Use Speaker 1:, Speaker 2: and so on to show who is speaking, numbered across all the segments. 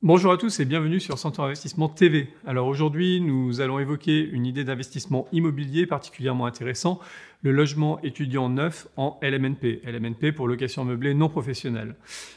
Speaker 1: Bonjour à tous et bienvenue sur Centaure Investissement TV. Alors aujourd'hui, nous allons évoquer une idée d'investissement immobilier particulièrement intéressant, le logement étudiant neuf en LMNP. LMNP pour location meublée non professionnelle.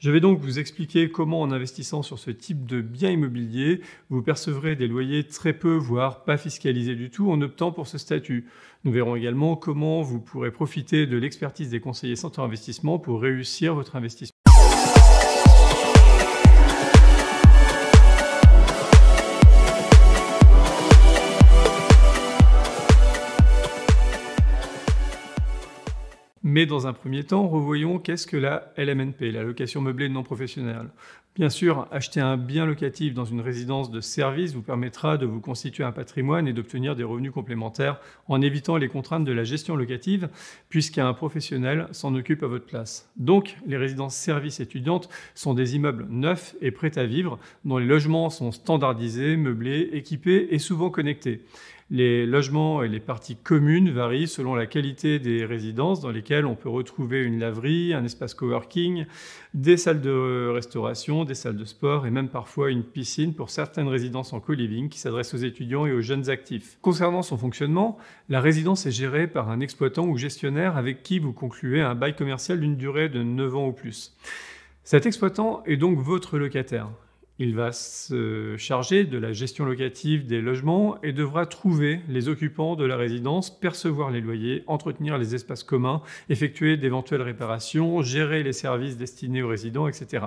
Speaker 1: Je vais donc vous expliquer comment en investissant sur ce type de bien immobilier, vous percevrez des loyers très peu, voire pas fiscalisés du tout en optant pour ce statut. Nous verrons également comment vous pourrez profiter de l'expertise des conseillers Centaure Investissement pour réussir votre investissement. Mais dans un premier temps, revoyons qu'est-ce que la LMNP, la location meublée non professionnelle. Bien sûr, acheter un bien locatif dans une résidence de service vous permettra de vous constituer un patrimoine et d'obtenir des revenus complémentaires en évitant les contraintes de la gestion locative, puisqu'un professionnel s'en occupe à votre place. Donc, les résidences services étudiantes sont des immeubles neufs et prêts à vivre, dont les logements sont standardisés, meublés, équipés et souvent connectés. Les logements et les parties communes varient selon la qualité des résidences dans lesquelles on peut retrouver une laverie, un espace coworking, des salles de restauration, des salles de sport et même parfois une piscine pour certaines résidences en co-living qui s'adressent aux étudiants et aux jeunes actifs. Concernant son fonctionnement, la résidence est gérée par un exploitant ou gestionnaire avec qui vous concluez un bail commercial d'une durée de 9 ans ou plus. Cet exploitant est donc votre locataire. Il va se charger de la gestion locative des logements et devra trouver les occupants de la résidence, percevoir les loyers, entretenir les espaces communs, effectuer d'éventuelles réparations, gérer les services destinés aux résidents, etc.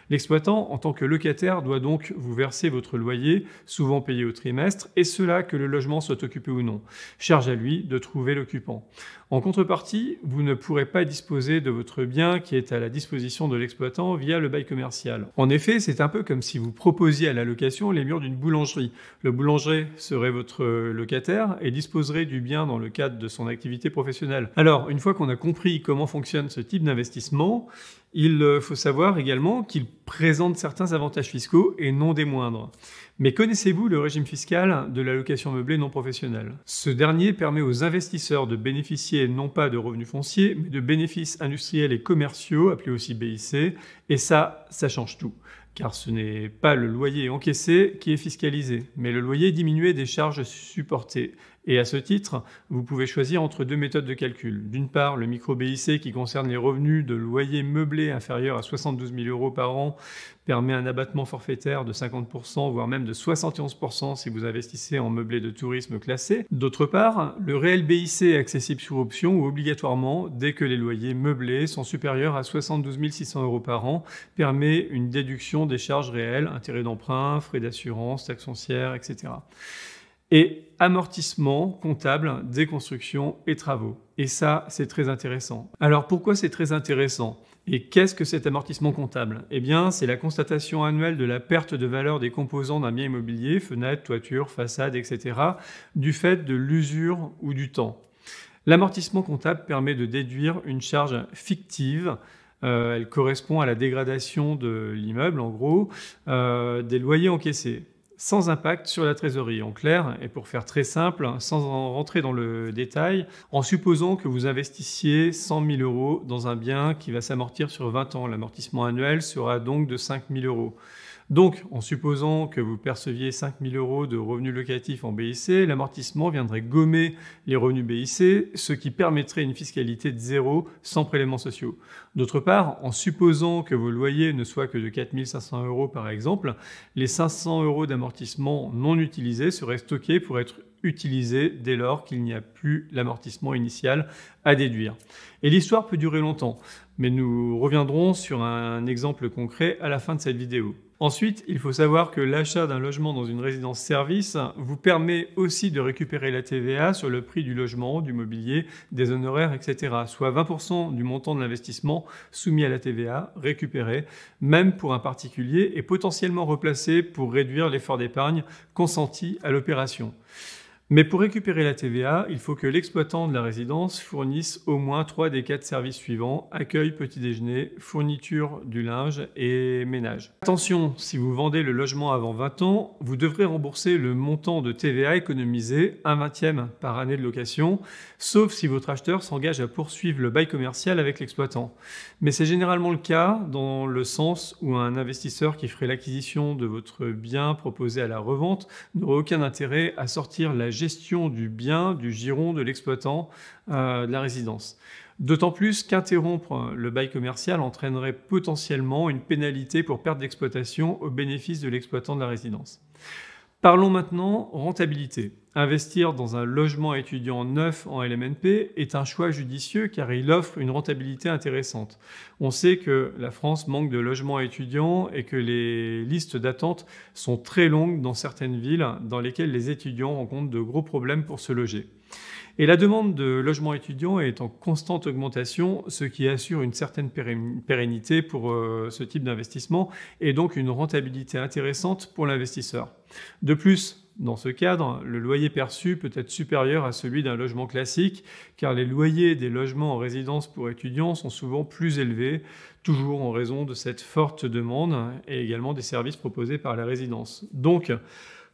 Speaker 1: L'exploitant, en tant que locataire, doit donc vous verser votre loyer, souvent payé au trimestre, et cela que le logement soit occupé ou non. Charge à lui de trouver l'occupant. En contrepartie, vous ne pourrez pas disposer de votre bien qui est à la disposition de l'exploitant via le bail commercial. En effet, c'est un peu comme si vous proposiez à la location les murs d'une boulangerie. Le boulanger serait votre locataire et disposerait du bien dans le cadre de son activité professionnelle. Alors, une fois qu'on a compris comment fonctionne ce type d'investissement, il faut savoir également qu'il présente certains avantages fiscaux et non des moindres. Mais connaissez-vous le régime fiscal de la location meublée non professionnelle? Ce dernier permet aux investisseurs de bénéficier non pas de revenus fonciers, mais de bénéfices industriels et commerciaux, appelés aussi BIC, et ça change tout. Car ce n'est pas le loyer encaissé qui est fiscalisé, mais le loyer diminué des charges supportées. Et à ce titre, vous pouvez choisir entre deux méthodes de calcul. D'une part, le micro-BIC qui concerne les revenus de loyer meublé inférieurs à 72 000 € par an permet un abattement forfaitaire de 50%, voire même de 71% si vous investissez en meublé de tourisme classé. D'autre part, le réel BIC est accessible sur option ou obligatoirement dès que les loyers meublés sont supérieurs à 72 600 € par an, permet une déduction des charges réelles, intérêts d'emprunt, frais d'assurance, taxes foncières, etc. Et amortissement comptable des constructions et travaux. Et ça, c'est très intéressant. Alors pourquoi c'est très intéressant ? Et qu'est-ce que cet amortissement comptable? Eh bien, c'est la constatation annuelle de la perte de valeur des composants d'un bien immobilier, fenêtres, toitures, façades, etc., du fait de l'usure ou du temps. L'amortissement comptable permet de déduire une charge fictive. Elle correspond à la dégradation de l'immeuble, en gros, des loyers encaissés, sans impact sur la trésorerie. En clair, et pour faire très simple, sans en rentrer dans le détail, en supposant que vous investissiez 100 000 € dans un bien qui va s'amortir sur 20 ans, l'amortissement annuel sera donc de 5 000 €. Donc, en supposant que vous perceviez 5 000 € de revenus locatifs en BIC, l'amortissement viendrait gommer les revenus BIC, ce qui permettrait une fiscalité de zéro sans prélèvements sociaux. D'autre part, en supposant que vos loyers ne soient que de 4 500 € par exemple, les 500 € d'amortissement non utilisés seraient stockés pour être utilisés dès lors qu'il n'y a plus l'amortissement initial à déduire. Et l'histoire peut durer longtemps, mais nous reviendrons sur un exemple concret à la fin de cette vidéo. Ensuite, il faut savoir que l'achat d'un logement dans une résidence-service vous permet aussi de récupérer la TVA sur le prix du logement, du mobilier, des honoraires, etc. Soit 20% du montant de l'investissement soumis à la TVA, récupéré, même pour un particulier, et potentiellement replacé pour réduire l'effort d'épargne consenti à l'opération. Mais pour récupérer la TVA, il faut que l'exploitant de la résidence fournisse au moins 3 des 4 services suivants: accueil, petit déjeuner, fourniture du linge et ménage. Attention, si vous vendez le logement avant 20 ans, vous devrez rembourser le montant de TVA économisé, 1/20 par année de location, sauf si votre acheteur s'engage à poursuivre le bail commercial avec l'exploitant. Mais c'est généralement le cas dans le sens où un investisseur qui ferait l'acquisition de votre bien proposé à la revente n'aurait aucun intérêt à sortir la gestion du bien du giron de l'exploitant de la résidence. D'autant plus qu'interrompre le bail commercial entraînerait potentiellement une pénalité pour perte d'exploitation au bénéfice de l'exploitant de la résidence. Parlons maintenant rentabilité. Investir dans un logement étudiant neuf en LMNP est un choix judicieux car il offre une rentabilité intéressante. On sait que la France manque de logements étudiants et que les listes d'attente sont très longues dans certaines villes dans lesquelles les étudiants rencontrent de gros problèmes pour se loger. Et la demande de logements étudiants est en constante augmentation, ce qui assure une certaine pérennité pour ce type d'investissement et donc une rentabilité intéressante pour l'investisseur. De plus, dans ce cadre, le loyer perçu peut être supérieur à celui d'un logement classique, car les loyers des logements en résidence pour étudiants sont souvent plus élevés, toujours en raison de cette forte demande et également des services proposés par la résidence. Donc,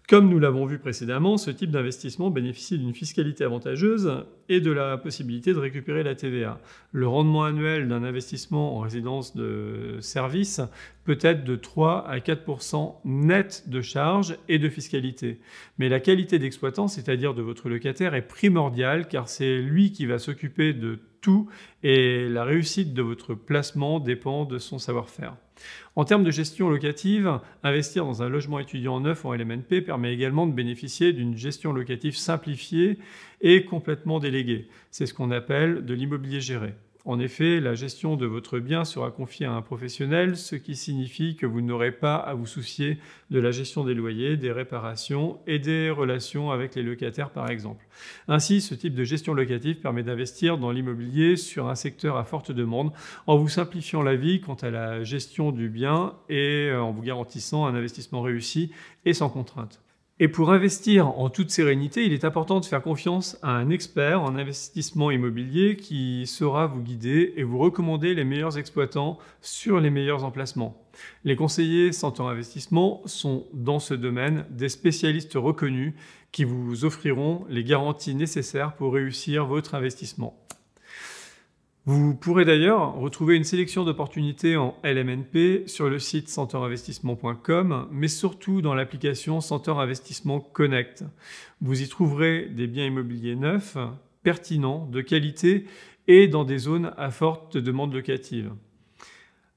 Speaker 1: comme nous l'avons vu précédemment, ce type d'investissement bénéficie d'une fiscalité avantageuse et de la possibilité de récupérer la TVA. Le rendement annuel d'un investissement en résidence de service peut être de 3 à 4% net de charges et de fiscalité. Mais la qualité d'exploitant, c'est-à-dire de votre locataire, est primordiale car c'est lui qui va s'occuper de tout et la réussite de votre placement dépend de son savoir-faire. En termes de gestion locative, investir dans un logement étudiant neuf en LMNP permet également de bénéficier d'une gestion locative simplifiée et complètement déléguée. C'est ce qu'on appelle de l'immobilier géré. En effet, la gestion de votre bien sera confiée à un professionnel, ce qui signifie que vous n'aurez pas à vous soucier de la gestion des loyers, des réparations et des relations avec les locataires par exemple. Ainsi, ce type de gestion locative permet d'investir dans l'immobilier sur un secteur à forte demande en vous simplifiant la vie quant à la gestion du bien et en vous garantissant un investissement réussi et sans contrainte. Et pour investir en toute sérénité, il est important de faire confiance à un expert en investissement immobilier qui saura vous guider et vous recommander les meilleurs exploitants sur les meilleurs emplacements. Les conseillers Centaure Investissement sont dans ce domaine des spécialistes reconnus qui vous offriront les garanties nécessaires pour réussir votre investissement. Vous pourrez d'ailleurs retrouver une sélection d'opportunités en LMNP sur le site centeureinvestissement.com, mais surtout dans l'application Centaure Investissement Connect. Vous y trouverez des biens immobiliers neufs, pertinents, de qualité et dans des zones à forte demande locative.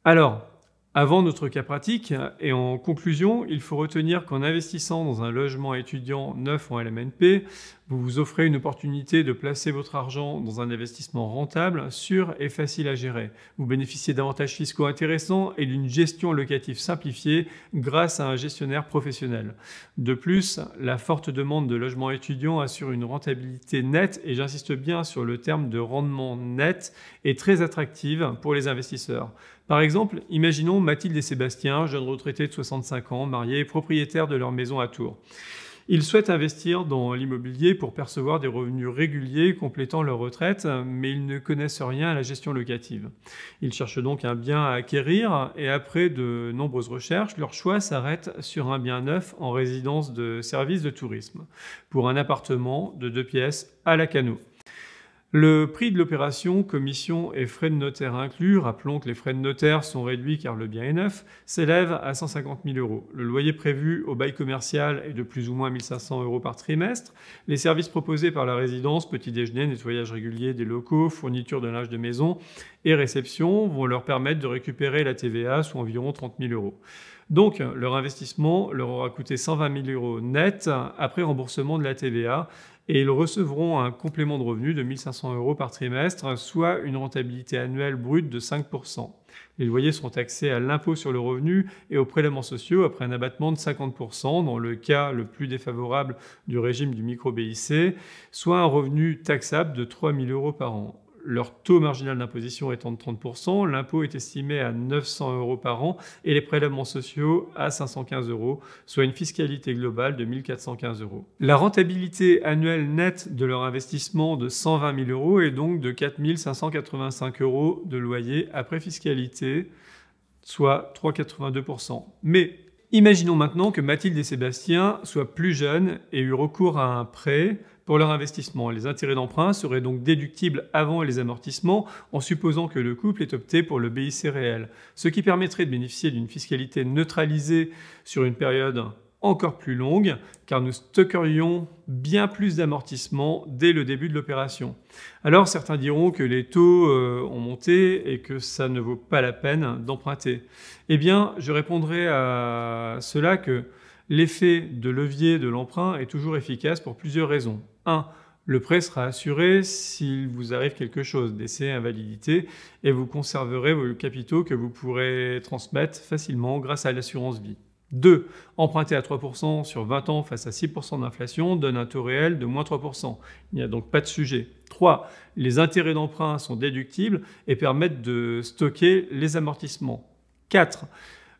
Speaker 1: Alors, avant notre cas pratique et en conclusion, il faut retenir qu'en investissant dans un logement étudiant neuf en LMNP, vous vous offrez une opportunité de placer votre argent dans un investissement rentable, sûr et facile à gérer. Vous bénéficiez d'avantages fiscaux intéressants et d'une gestion locative simplifiée grâce à un gestionnaire professionnel. De plus, la forte demande de logements étudiants assure une rentabilité nette, et j'insiste bien sur le terme de rendement net, est très attractive pour les investisseurs. Par exemple, imaginons Mathilde et Sébastien, jeunes retraités de 65 ans, mariés et propriétaires de leur maison à Tours. Ils souhaitent investir dans l'immobilier pour percevoir des revenus réguliers complétant leur retraite, mais ils ne connaissent rien à la gestion locative. Ils cherchent donc un bien à acquérir et après de nombreuses recherches, leur choix s'arrête sur un bien neuf en résidence de service de tourisme pour un appartement de 2 pièces à la Cano. Le prix de l'opération, commission et frais de notaire inclus, rappelons que les frais de notaire sont réduits car le bien est neuf, s'élève à 150 000 €. Le loyer prévu au bail commercial est de plus ou moins 1 500 € par trimestre. Les services proposés par la résidence, petit déjeuner, nettoyage régulier des locaux, fourniture de linge de maison et réception vont leur permettre de récupérer la TVA, soit environ 30 000 €. Donc, leur investissement leur aura coûté 120 000 € net après remboursement de la TVA et ils recevront un complément de revenu de 1 500 € par trimestre, soit une rentabilité annuelle brute de 5%. Les loyers seront taxés à l'impôt sur le revenu et aux prélèvements sociaux après un abattement de 50% dans le cas le plus défavorable du régime du micro-BIC, soit un revenu taxable de 3 000 € par an. leur taux marginal d'imposition étant de 30%, l'impôt est estimé à 900 € par an et les prélèvements sociaux à 515 €, soit une fiscalité globale de 1 415 €. La rentabilité annuelle nette de leur investissement de 120 000 € est donc de 4 585 € de loyer après fiscalité, soit 3,82%. Mais imaginons maintenant que Mathilde et Sébastien soient plus jeunes et eurent recours à un prêt pour leur investissement. Les intérêts d'emprunt seraient donc déductibles avant les amortissements en supposant que le couple ait opté pour le BIC réel, ce qui permettrait de bénéficier d'une fiscalité neutralisée sur une période encore plus longue, car nous stockerions bien plus d'amortissements dès le début de l'opération. Alors certains diront que les taux ont monté et que ça ne vaut pas la peine d'emprunter. Eh bien, je répondrai à cela que l'effet de levier de l'emprunt est toujours efficace pour plusieurs raisons. 1. Le prêt sera assuré s'il vous arrive quelque chose, décès, invalidité, et vous conserverez vos capitaux que vous pourrez transmettre facilement grâce à l'assurance vie. 2. Emprunter à 3% sur 20 ans face à 6% d'inflation donne un taux réel de moins 3%. Il n'y a donc pas de sujet. 3. Les intérêts d'emprunt sont déductibles et permettent de stocker les amortissements. 4.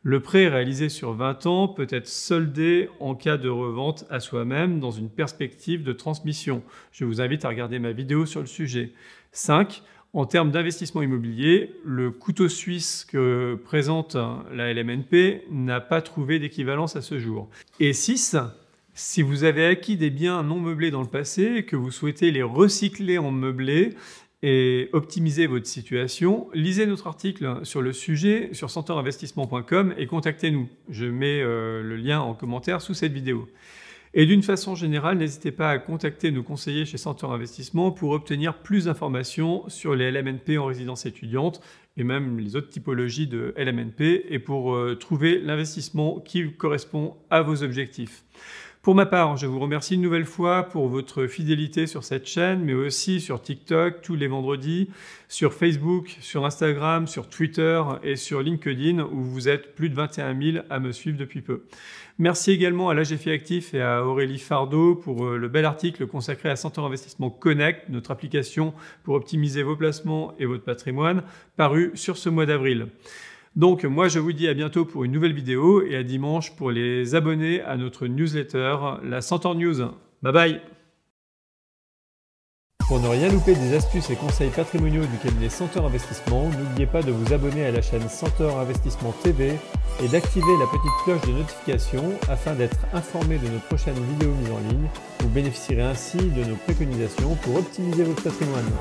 Speaker 1: Le prêt réalisé sur 20 ans peut être soldé en cas de revente à soi-même dans une perspective de transmission. Je vous invite à regarder ma vidéo sur le sujet. 5. En termes d'investissement immobilier, le couteau suisse que présente la LMNP n'a pas trouvé d'équivalence à ce jour. Et 6. Si vous avez acquis des biens non meublés dans le passé et que vous souhaitez les recycler en meublés et optimiser votre situation, lisez notre article sur le sujet sur centaurinvestissement.com et contactez-nous. Je mets le lien en commentaire sous cette vidéo. Et d'une façon générale, n'hésitez pas à contacter nos conseillers chez Centaure Investissement pour obtenir plus d'informations sur les LMNP en résidence étudiante et même les autres typologies de LMNP et pour trouver l'investissement qui correspond à vos objectifs. Pour ma part, je vous remercie une nouvelle fois pour votre fidélité sur cette chaîne, mais aussi sur TikTok tous les vendredis, sur Facebook, sur Instagram, sur Twitter et sur LinkedIn où vous êtes plus de 21 000 à me suivre depuis peu. Merci également à l'AGFI Actif et à Aurélie Fardeau pour le bel article consacré à Centaure Investissement Connect, notre application pour optimiser vos placements et votre patrimoine, paru sur ce mois d'avril. Donc moi je vous dis à bientôt pour une nouvelle vidéo et à dimanche pour les abonnés à notre newsletter, la Centaure News. Bye bye. Pour ne rien louper des astuces et conseils patrimoniaux du cabinet Centaure Investissement, n'oubliez pas de vous abonner à la chaîne Centaure Investissement TV et d'activer la petite cloche de notification afin d'être informé de nos prochaines vidéos mises en ligne. Vous bénéficierez ainsi de nos préconisations pour optimiser votre patrimoine.